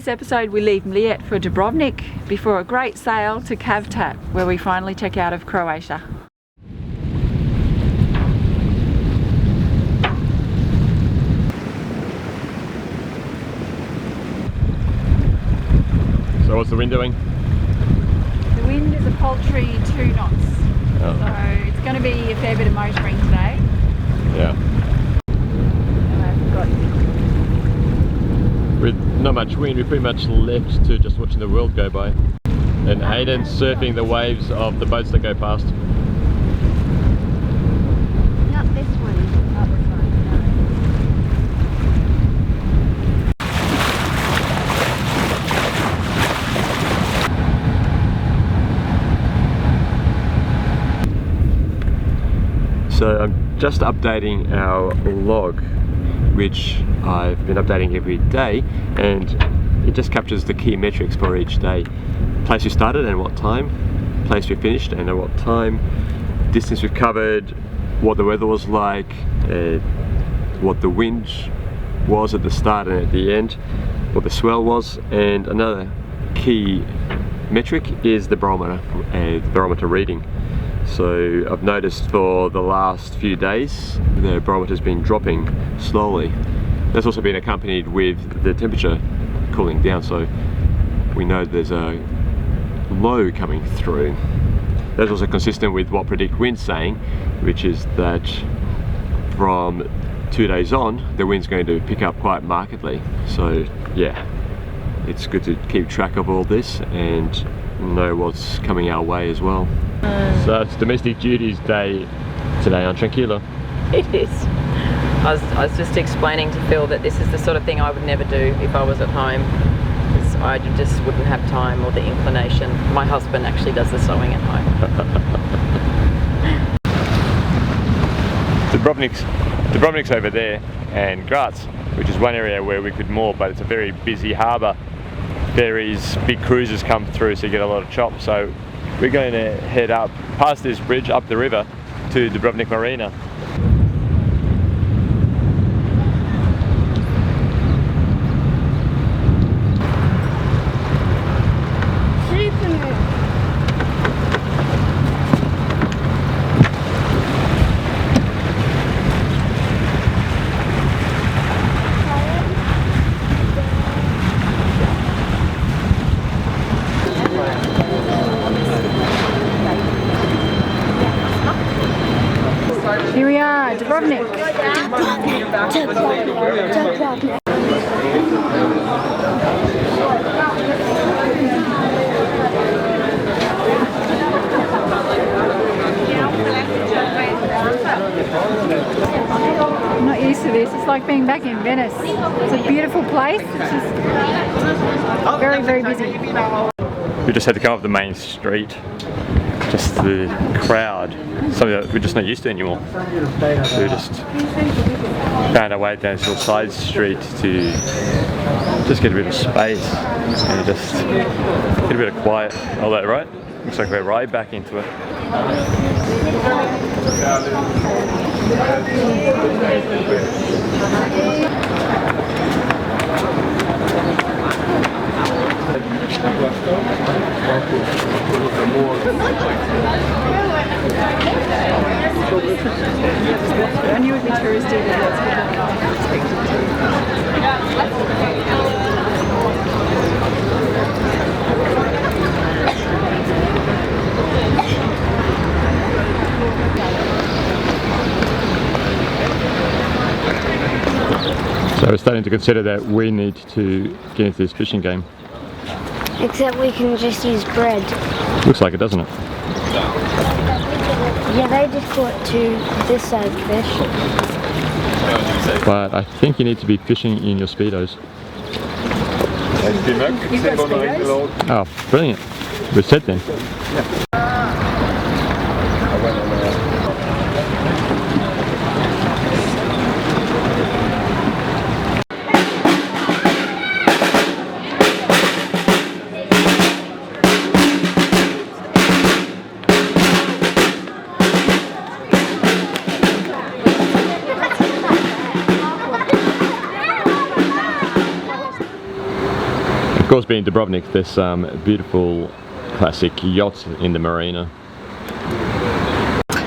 this episode we leave Mljet for Dubrovnik before a great sail to Cavtat, where we finally check out of Croatia. So what's the wind doing? The wind is a paltry 2 knots. Oh. So it's going to be a fair bit of motoring today. Yeah. With not much wind, we're pretty much left to just watching the world go by. And Aiden's surfing the waves of the boats that go past. Not this one. Not this one. So I'm just updating our log, which I've been updating every day, and it just captures the key metrics for each day. Place we started and what time, place we finished and at what time, distance we've covered, what the weather was like, what the wind was at the start and at the end, what the swell was, and another key metric is the barometer reading. So I've noticed for the last few days the barometer's been dropping slowly. That's also been accompanied with the temperature cooling down, so we know there's a low coming through. That's also consistent with what Predict Wind's saying, which is that from 2 days on the wind's going to pick up quite markedly. So yeah, it's good to keep track of all this and know what's coming our way as well. So it's Domestic Duties Day today on Tranquilo. It is. I was just explaining to Phil that this is the sort of thing I would never do if I was at home, because I just wouldn't have time or the inclination. My husband actually does the sewing at home. Dubrovnik's over there, and Graz, which is one area where we could moor, but it's a very busy harbour. Ferries, big cruises come through, so you get a lot of chop. So we're going to head up past this bridge up the river to Dubrovnik Marina. Here we are, Dubrovnik. I'm not used to this. It's like being back in Venice. It's a beautiful place. It's just very, very busy. We just had to come up the main street. Just the crowd, something that we're just not used to anymore. So we just found our way down this little side street to just get a bit of space and just get a bit of quiet. All that, right? Looks like we're right back into it. I knew it would be touristy, but that's what I expected So we're starting to consider that we need to get into this fishing game. Except we can just use bread. Looks like it, doesn't it? Yeah, they just caught 2 this size fish. But I think you need to be fishing in your Speedos. You've got Speedos? Oh, brilliant. We're set then. Of course, being Dubrovnik, there's some beautiful classic yachts in the marina.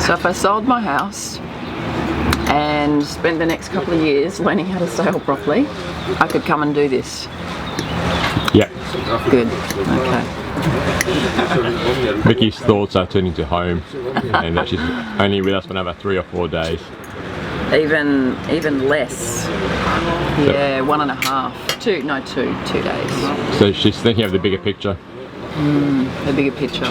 So if I sold my house and spent the next couple of years learning how to sail properly, I could come and do this. Yeah. Good. Okay. Vicky's thoughts are turning to home, and that she's only with us for another 3 or 4 days. Even less. Yeah, 1.5. 2 days. So she's thinking of the bigger picture. The bigger picture.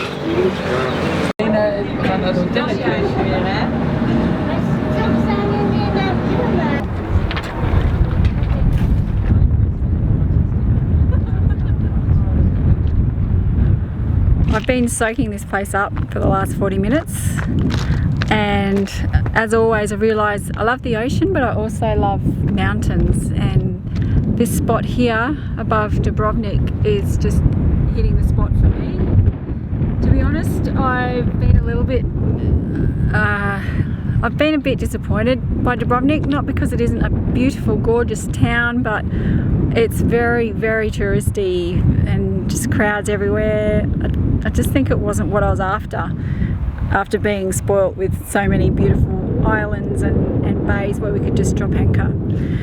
I've been soaking this place up for the last 40 minutes, and as always I realise I love the ocean, but I also love mountains, and this spot here above Dubrovnik is just hitting the spot for me. To be honest, I've been a bit disappointed by Dubrovnik, not because it isn't a beautiful, gorgeous town, but it's very, very touristy and just crowds everywhere. I just think it wasn't what I was after being spoilt with so many beautiful islands and bays where we could just drop anchor.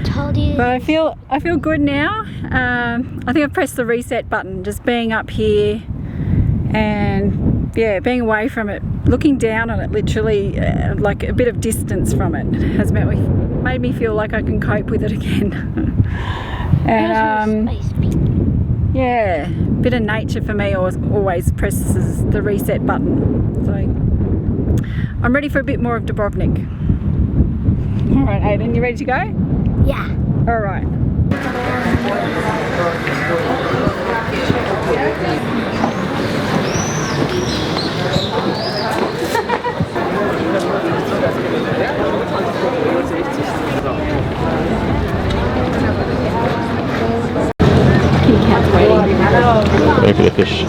Told you. But I feel good now. I think I've pressed the reset button, just being up here and yeah, being away from it, looking down on it, literally like a bit of distance from it has made me feel like I can cope with it again. And yeah, a bit of nature for me always presses the reset button. So I'm ready for a bit more of Dubrovnik. All right, Aiden, you ready to go? Yeah. All right. Cat's waiting. Wait for the fish.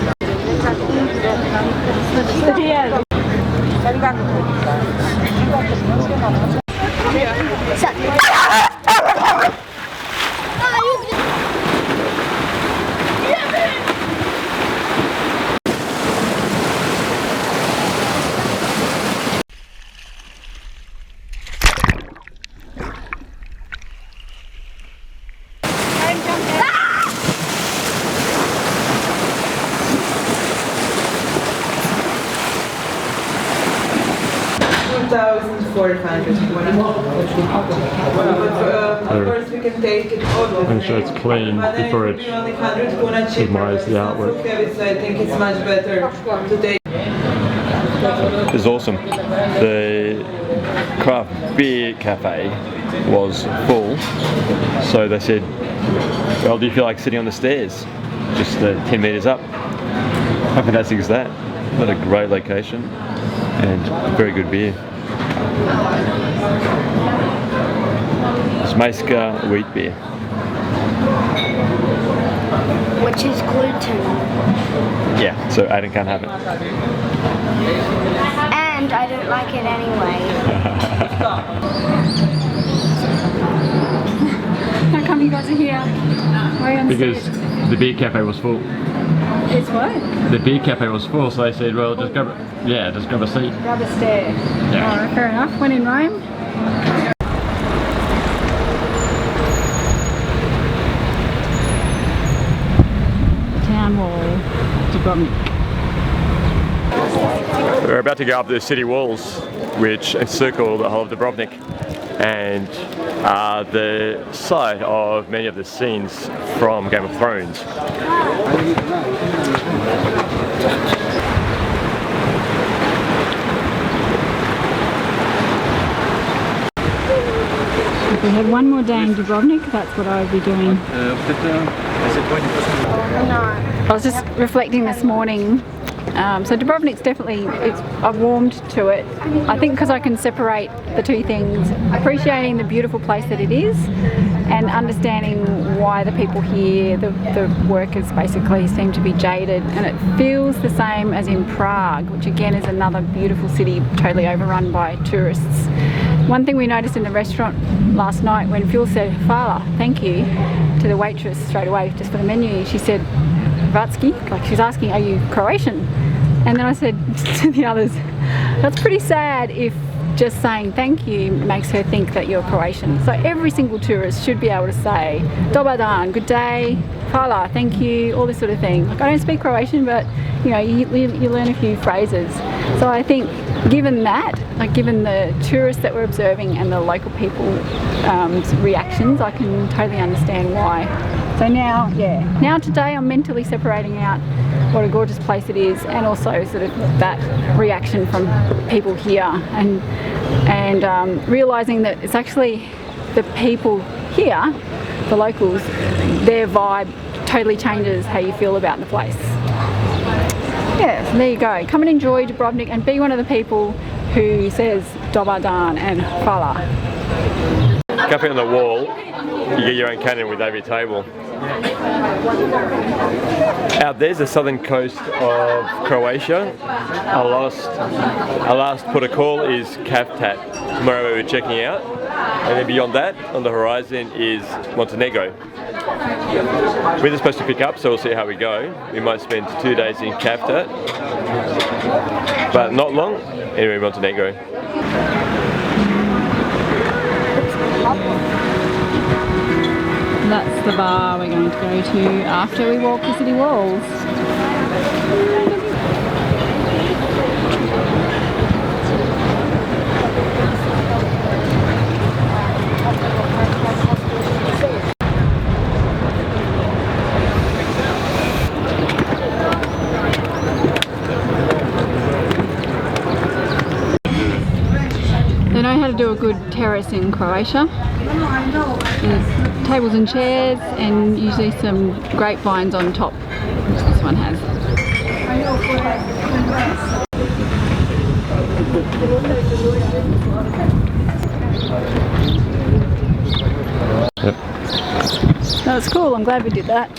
First we can take it all. Make sure it's clean before it admires the artwork. So I think it's much better to take. It's awesome. The craft beer cafe was full, so they said, well, do you feel like sitting on the stairs just 10 metres up? How fantastic is that? What a great location and very good beer. Zmajska wheat beer. Which is gluten. Yeah, so Aiden can't have it. And I don't like it anyway. How come you guys are here? Why are you on the Because stairs? the beer cafe was full. It's what? The beer cafe was full, so they said, well, just grab a seat. Grab a stair. Yeah. Alright, fair enough. When in Rome. Town wall, Dubrovnik. We're about to go up the city walls, which encircle the whole of Dubrovnik, and are the site of many of the scenes from Game of Thrones. If we had one more day in Dubrovnik, that's what I would be doing. I was just reflecting this morning. So Dubrovnik's definitely, I've warmed to it. I think because I can separate the two things, appreciating the beautiful place that it is and understanding why the people here, the workers basically seem to be jaded, and it feels the same as in Prague, which again is another beautiful city totally overrun by tourists. One thing we noticed in the restaurant last night when Phil said "Hvala, thank you" to the waitress straight away just for the menu, she said "Hrvatski," like she's asking, "Are you Croatian?" And then I said to the others, "That's pretty sad if just saying thank you makes her think that you're Croatian." So every single tourist should be able to say "Dobar dan," good day, "Hvala, thank you," all this sort of thing. Like, I don't speak Croatian, but you know, you learn a few phrases. So I think given that, like given the tourists that we're observing and the local people's reactions, I can totally understand why. So now, yeah, now today I'm mentally separating out what a gorgeous place it is, and also sort of that reaction from people here, and realizing that it's actually the people here, the locals, their vibe totally changes how you feel about the place. Yeah, so there you go. Come and enjoy Dubrovnik and be one of the people who says Dobar dan and Hvala. Cafe on the wall, you get your own cannon with every table. Out there's the southern coast of Croatia. Our last port of call is Cavtat, tomorrow we're checking out. And then beyond that, on the horizon, is Montenegro. We're supposed to pick up, so we'll see how we go. We might spend 2 days in Cavtat, but not long. Anyway, Montenegro. That's the bar we're going to go to after we walk the city walls. They know how to do a good terrace in Croatia. There's tables and chairs and usually some grapevines on top, which this one has. Yep. That was cool, I'm glad we did that.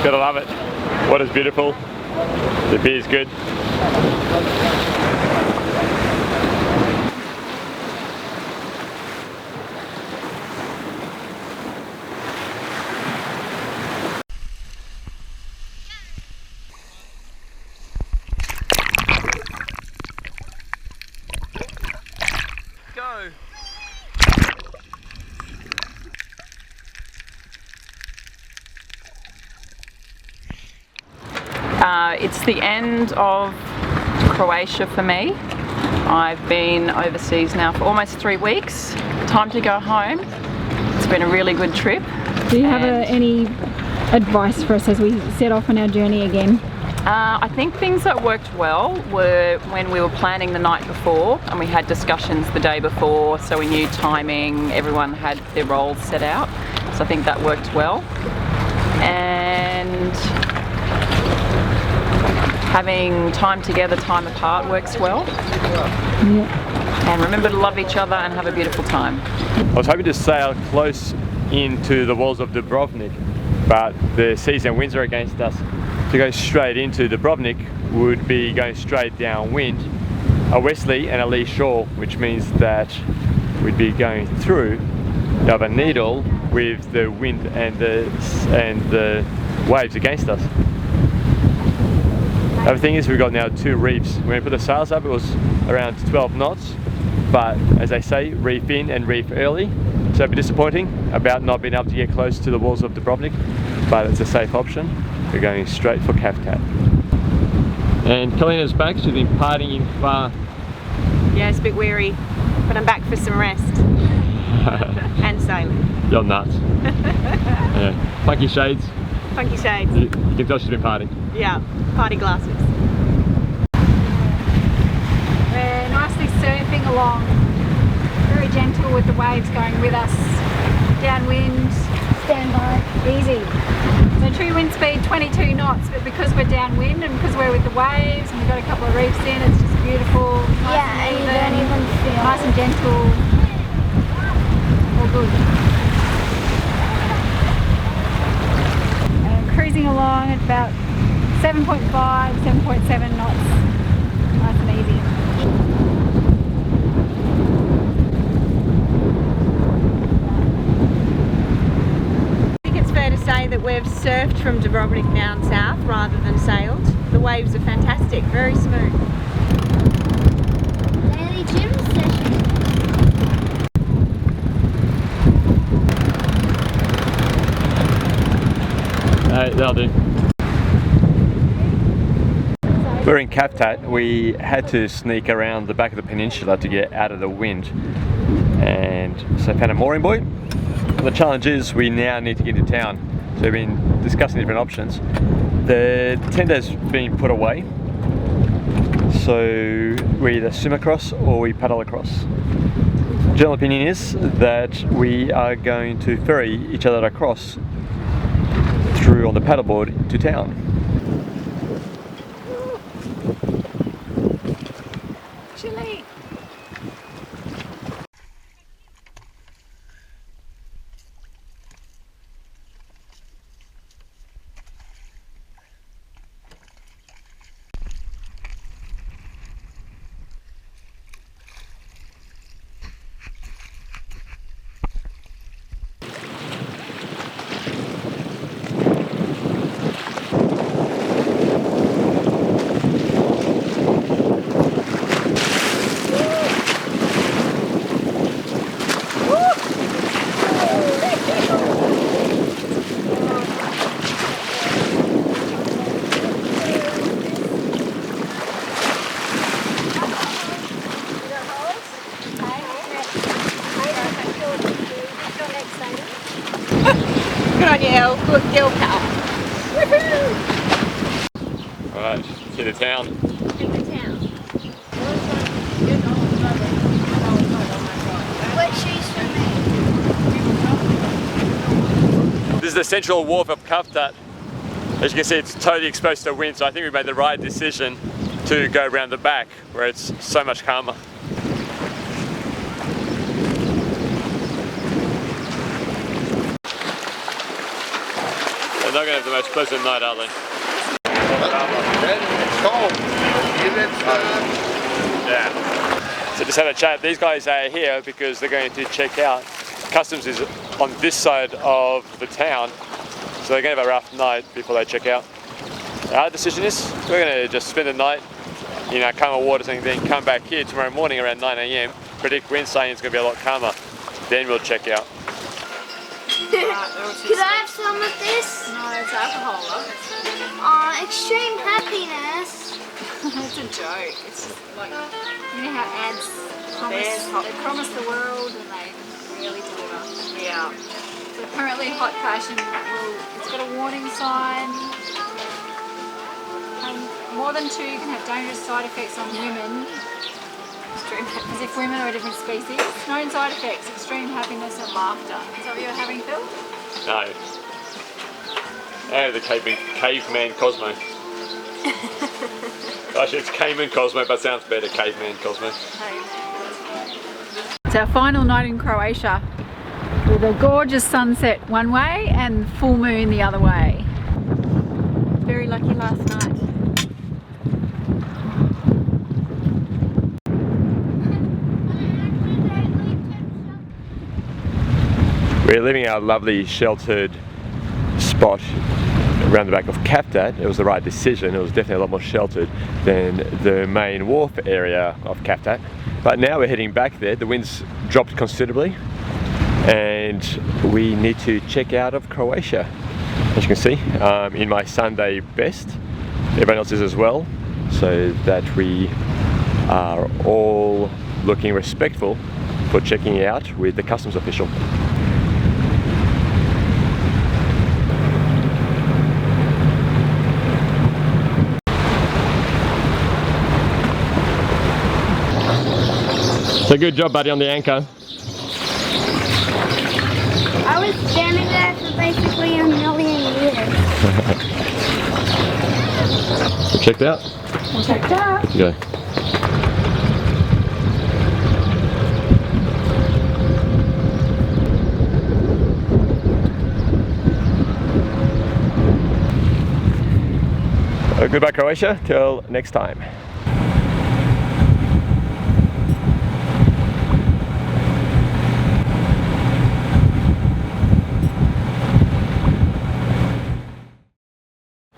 Gotta love it. Water's beautiful. The beer's good. Go! It's the end of Croatia for me. I've been overseas now for almost 3 weeks. Time to go home. It's been a really good trip. Do you have any advice for us as we set off on our journey again? I think things that worked well were when we were planning the night before and we had discussions the day before, so we knew timing, everyone had their roles set out. So I think that worked well. And having time together, time apart works well. Yeah. And remember to love each other and have a beautiful time. I was hoping to sail close into the walls of Dubrovnik, but the seas and winds are against us. To go straight into Dubrovnik would be going straight downwind, a westerly and a lee shore, which means that we'd be going through the other needle with the wind and the waves against us. The other thing is we've got now 2 reefs. When we put the sails up it was around 12 knots, but as they say, reef in and reef early. So it'd be disappointing about not being able to get close to the walls of Dubrovnik, but it's a safe option. We're going straight for Cavtat. And Kalina's back, she's been partying in Far. Yeah, it's a bit weary, but I'm back for some rest and sailing. You're nuts. Yeah. Funky shades. Funky shades. You can tell she's been partying. Yeah, party glasses. We're nicely surfing along, very gentle with the waves going with us. Downwind, standby, easy. So true wind speed 22 knots, but because we're downwind and because we're with the waves and we've got a couple of reefs in, it's just beautiful, nice and even, you don't even feel nice and gentle. about 7.5, 7.7 knots. Nice and easy. I think it's fair to say that we've surfed from Dubrovnik down south rather than sailed. The waves are fantastic, very smooth. Daily gym session. That'll do. We're in Cavtat. We had to sneak around the back of the peninsula to get out of the wind, and so found a mooring buoy. The challenge is we now need to get into town, so we've been discussing different options. The tender's been put away, so we either swim across or we paddle across. General opinion is that we are going to ferry each other across through on the paddleboard to town. Chilly. Good on you, Elle. Good girl, pal. Alright, to the town. In the town. What shoes for me? This is the central wharf of Cavtat. As you can see, it's totally exposed to the wind, so I think we made the right decision to go around the back where it's so much calmer. They're not going to have the most pleasant night, are they? Yeah. So just had a chat. These guys are here because they're going to check out. Customs is on this side of the town, so they're going to have a rough night before they check out. Our decision is we're going to just spend the night in our calmer waters and then come back here tomorrow morning around 9 AM. Predict wind saying it's going to be a lot calmer. Then we'll check out. Could I have some of this? No, it's alcohol. Extreme happiness. It's a joke. It's just like, you know how ads promise the world and they really deliver. Yeah. So apparently hot fashion it's got a warning sign. More than 2 can have dangerous side effects on women. As if women are a different species. Known side effects, extreme happiness and laughter. Is that what you're having, Phil? No. Oh, the caveman Cosmo. Gosh, it's Cayman Cosmo, but sounds better, caveman Cosmo. It's our final night in Croatia with a gorgeous sunset one way and full moon the other way. Very lucky last night. We're leaving our lovely sheltered spot around the back of Cavtat. It was the right decision. It was definitely a lot more sheltered than the main wharf area of Cavtat. But now we're heading back there. The wind's dropped considerably and we need to check out of Croatia. As you can see, in my Sunday best. Everyone else is as well, so that we are all looking respectful for checking out with the customs official. So good job, buddy, on the anchor. I was standing there for basically a million years. Checked out? Checked out. Good to go. Goodbye Croatia, till next time.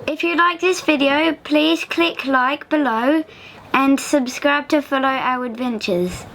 If you like this video, please click like below and subscribe to follow our adventures.